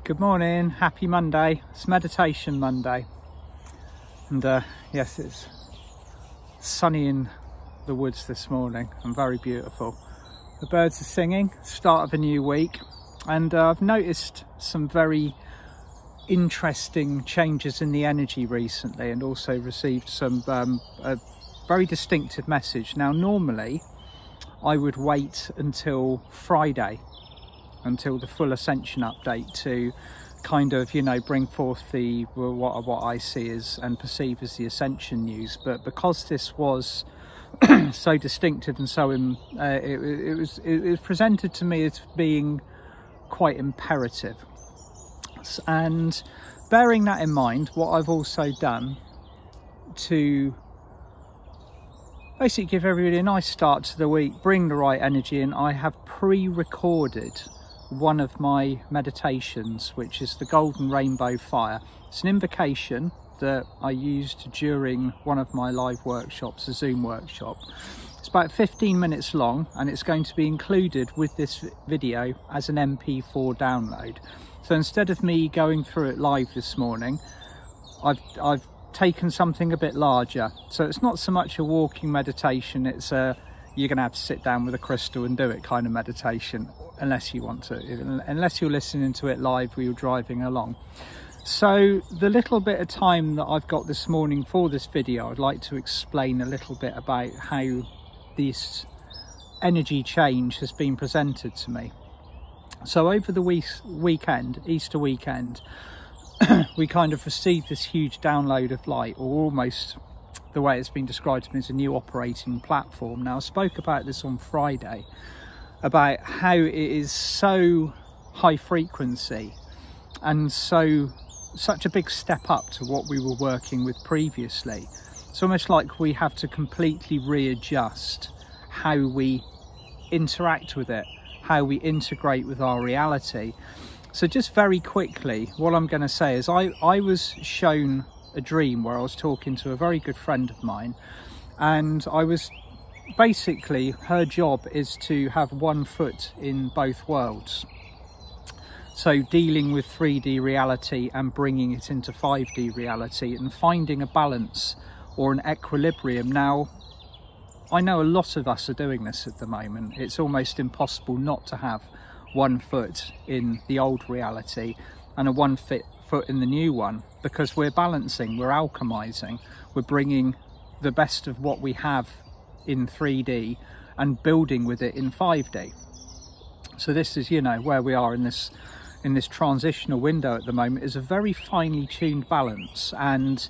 Good morning, happy Monday. It's Meditation Monday, and yes, it's sunny in the woods this morning and very beautiful. The birds are singing, start of a new week, and I've noticed some very interesting changes in the energy recently, and also received some a very distinctive message. Now normally I would wait until Friday, until the full Ascension update, to kind of, you know, bring forth the what I see as and perceive as the Ascension news. But because this was so distinctive and so it was presented to me as being quite imperative, and bearing that in mind, what I've also done to basically give everybody a nice start to the week, bring the right energy in, I have pre-recorded one of my meditations, which is the Golden Rainbow Fire. It's an invocation that I used during one of my live workshops, a Zoom workshop. It's about 15 minutes long, and it's going to be included with this video as an MP4 download. So instead of me going through it live this morning, I've taken something a bit larger. So it's not so much a walking meditation, it's you're gonna have to sit down with a crystal and do it kind of meditation, unless you want to, unless you're listening to it live while you're driving along. So the little bit of time that I've got this morning for this video, I'd like to explain a little bit about how this energy change has been presented to me. So over the weekend, Easter weekend, we kind of received this huge download of light, or almost the way it's been described to me as a new operating platform. Now I spoke about this on Friday, about how it is so high frequency and such a big step up to what we were working with previously. It's almost like we have to completely readjust how we interact with it, how we integrate with our reality. So just very quickly, what I'm going to say is I was shown a dream where I was talking to a very good friend of mine, and I was basically, her job is to have one foot in both worlds. So dealing with 3D reality and bringing it into 5D reality and finding a balance or an equilibrium. Now, I know a lot of us are doing this at the moment. It's almost impossible not to have one foot in the old reality and a one foot in the new one, because we're balancing, we're alchemizing, we're bringing the best of what we have in 3D and building with it in 5D. So this is, you know, where we are in this transitional window at the moment, is a very finely tuned balance. And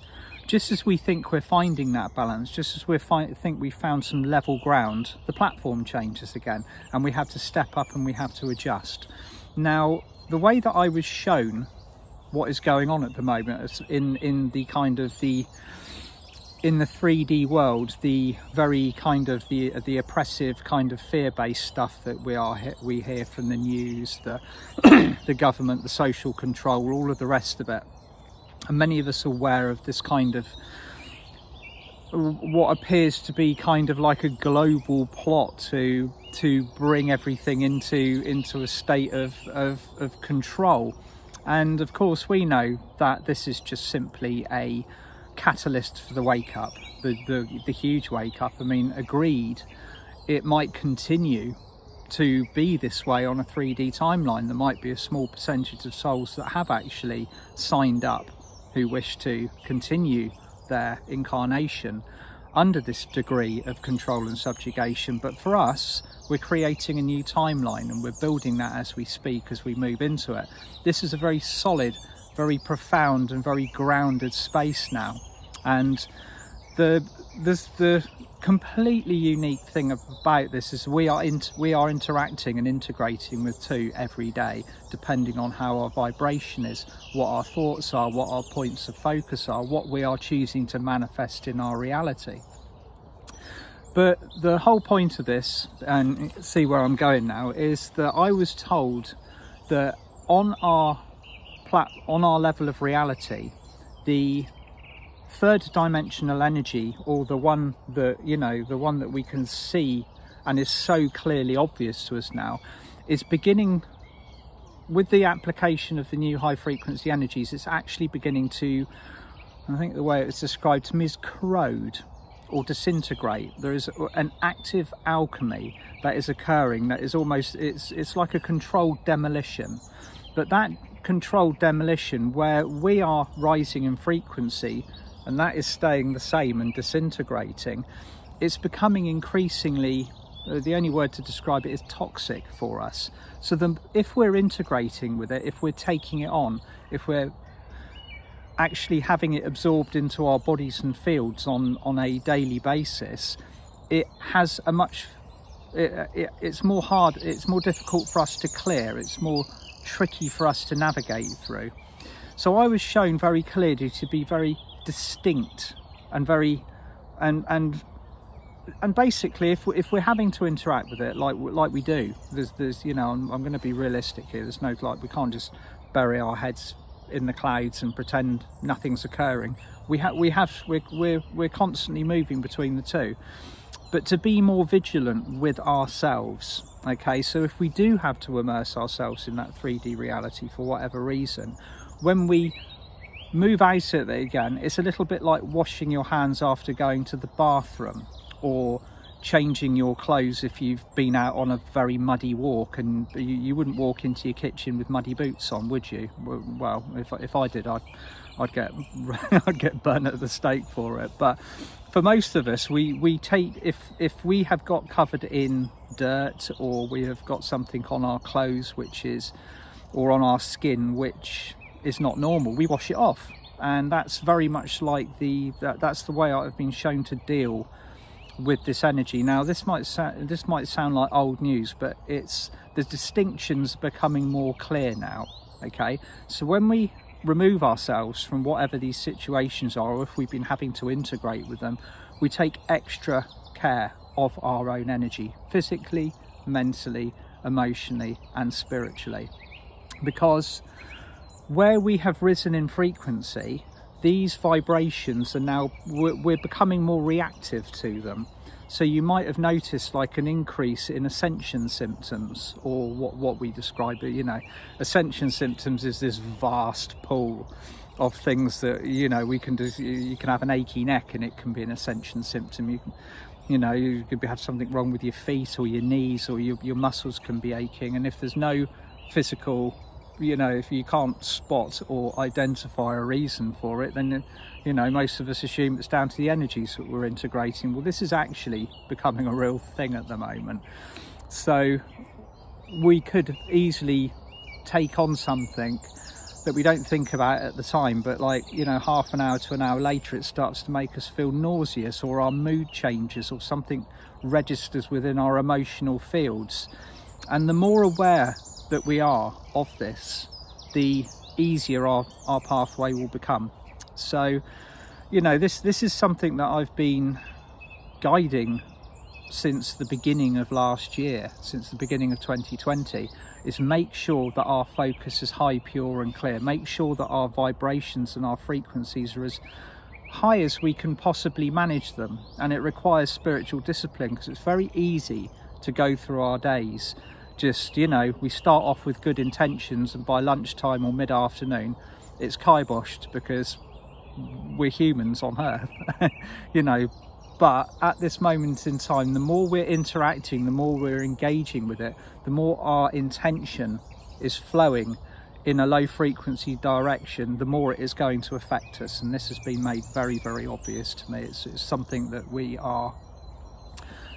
just as we think we're finding that balance, just as we think we found some level ground, the platform changes again, and we have to step up and we have to adjust. Now, the way that I was shown what is going on at the moment in the kind of in the 3D world, the very kind of the oppressive kind of fear-based stuff that we hear from the news, the government, the social control, all of the rest of it. And many of us are aware of this kind of what appears to be kind of like a global plot to bring everything into a state of control. And of course we know that this is just simply a catalyst for the wake up, the huge wake up. I mean, agreed, it might continue to be this way on a 3D timeline. There might be a small percentage of souls that have actually signed up who wish to continue their incarnation under this degree of control and subjugation. But for us, we're creating a new timeline, and we're building that as we speak, as we move into it. This is a very solid, very profound and very grounded space now. And the completely unique thing about this is we are interacting and integrating with two every day, depending on how our vibration is, what our thoughts are, what our points of focus are, what we are choosing to manifest in our reality. But the whole point of this, and see where I'm going now, is that I was told that on our level of reality, the third dimensional energy, or the one that, you know, the one that we can see and is so clearly obvious to us now, is beginning with the application of the new high frequency energies, it's actually beginning to, I think the way it's described to me is corrode or disintegrate. There is an active alchemy that is occurring that is almost, it's like a controlled demolition. But that controlled demolition where we are rising in frequency and that is staying the same and disintegrating, it's becoming increasingly, the only word to describe it is toxic for us. So if we're integrating with it, if we're taking it on, if we're actually having it absorbed into our bodies and fields on a daily basis, it has a much, it's more difficult for us to clear, it's more tricky for us to navigate through. So I was shown very clearly to be very distinct and very, and basically if we're having to interact with it like we do, there's you know, I'm going to be realistic here, there's no, like, we can't just bury our heads in the clouds and pretend nothing's occurring. We're constantly moving between the two, but to be more vigilant with ourselves. Okay, so if we do have to immerse ourselves in that 3D reality for whatever reason, when we move out of it again, it's a little bit like washing your hands after going to the bathroom, or changing your clothes if you've been out on a very muddy walk, and you wouldn't walk into your kitchen with muddy boots on, would you? Well, if I did, I'd get I'd get burnt at the stake for it. But for most of us, we take, if we have got covered in dirt, or we have got something on our clothes which is, or on our skin which is not normal, we wash it off. And that's very much like that's the way I've been shown to deal with this energy. Now this might sound like old news, but the distinctions becoming more clear now. Okay, so when we remove ourselves from whatever these situations are, or if we've been having to integrate with them, we take extra care of our own energy, physically, mentally, emotionally and spiritually, because where we have risen in frequency, these vibrations are now, we're becoming more reactive to them. So you might have noticed like an increase in ascension symptoms, or what we describe it, you know, ascension symptoms is this vast pool of things that, you know, we can do. You can have an achy neck and it can be an ascension symptom. You could have something wrong with your feet or your knees, or your muscles can be aching. And if there's no physical, you know, if you can't spot or identify a reason for it, then, you know, most of us assume it's down to the energies that we're integrating. Well, this is actually becoming a real thing at the moment. So we could easily take on something that we don't think about at the time, but like, you know, half an hour to an hour later it starts to make us feel nauseous, or our mood changes, or something registers within our emotional fields. And the more aware that we are of this, the easier our pathway will become. So, you know, this is something that I've been guiding since the beginning of last year, since the beginning of 2020, is make sure that our focus is high, pure and clear. Make sure that our vibrations and our frequencies are as high as we can possibly manage them. And it requires spiritual discipline, because it's very easy to go through our days just, you know, we start off with good intentions, and by lunchtime or mid-afternoon it's kiboshed, because we're humans on Earth, you know. But at this moment in time, the more we're interacting, the more we're engaging with it, the more our intention is flowing in a low frequency direction, the more it is going to affect us. And this has been made very, very obvious to me. It's something that we are,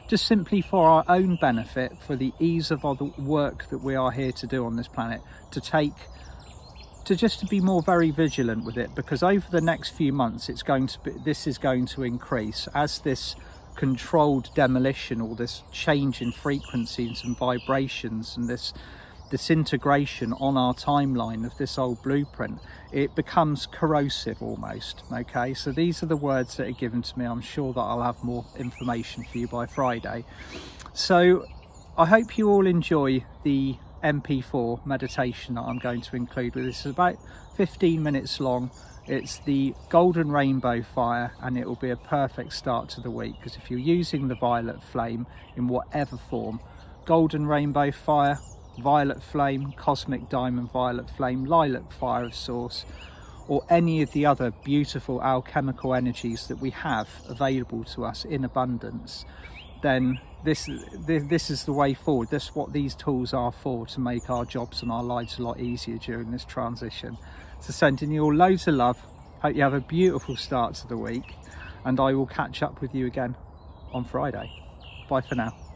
just simply for our own benefit, for the ease of the work that we are here to do on this planet, to be more very vigilant with it, because over the next few months this is going to increase as this controlled demolition, or this change in frequencies and vibrations, and this integration on our timeline of this old blueprint, it becomes corrosive almost. Okay, so these are the words that are given to me. I'm sure that I'll have more information for you by Friday. So I hope you all enjoy the MP4 meditation that I'm going to include with this. It's about 15 minutes long. It's the golden rainbow fire, and it will be a perfect start to the week, because if you're using the violet flame in whatever form, golden rainbow fire violet flame, cosmic diamond violet flame, lilac fire of source, or any of the other beautiful alchemical energies that we have available to us in abundance, then this is the way forward. This is what these tools are for, to make our jobs and our lives a lot easier during this transition. So sending you all loads of love. Hope you have a beautiful start to the week, and I will catch up with you again on Friday. Bye for now.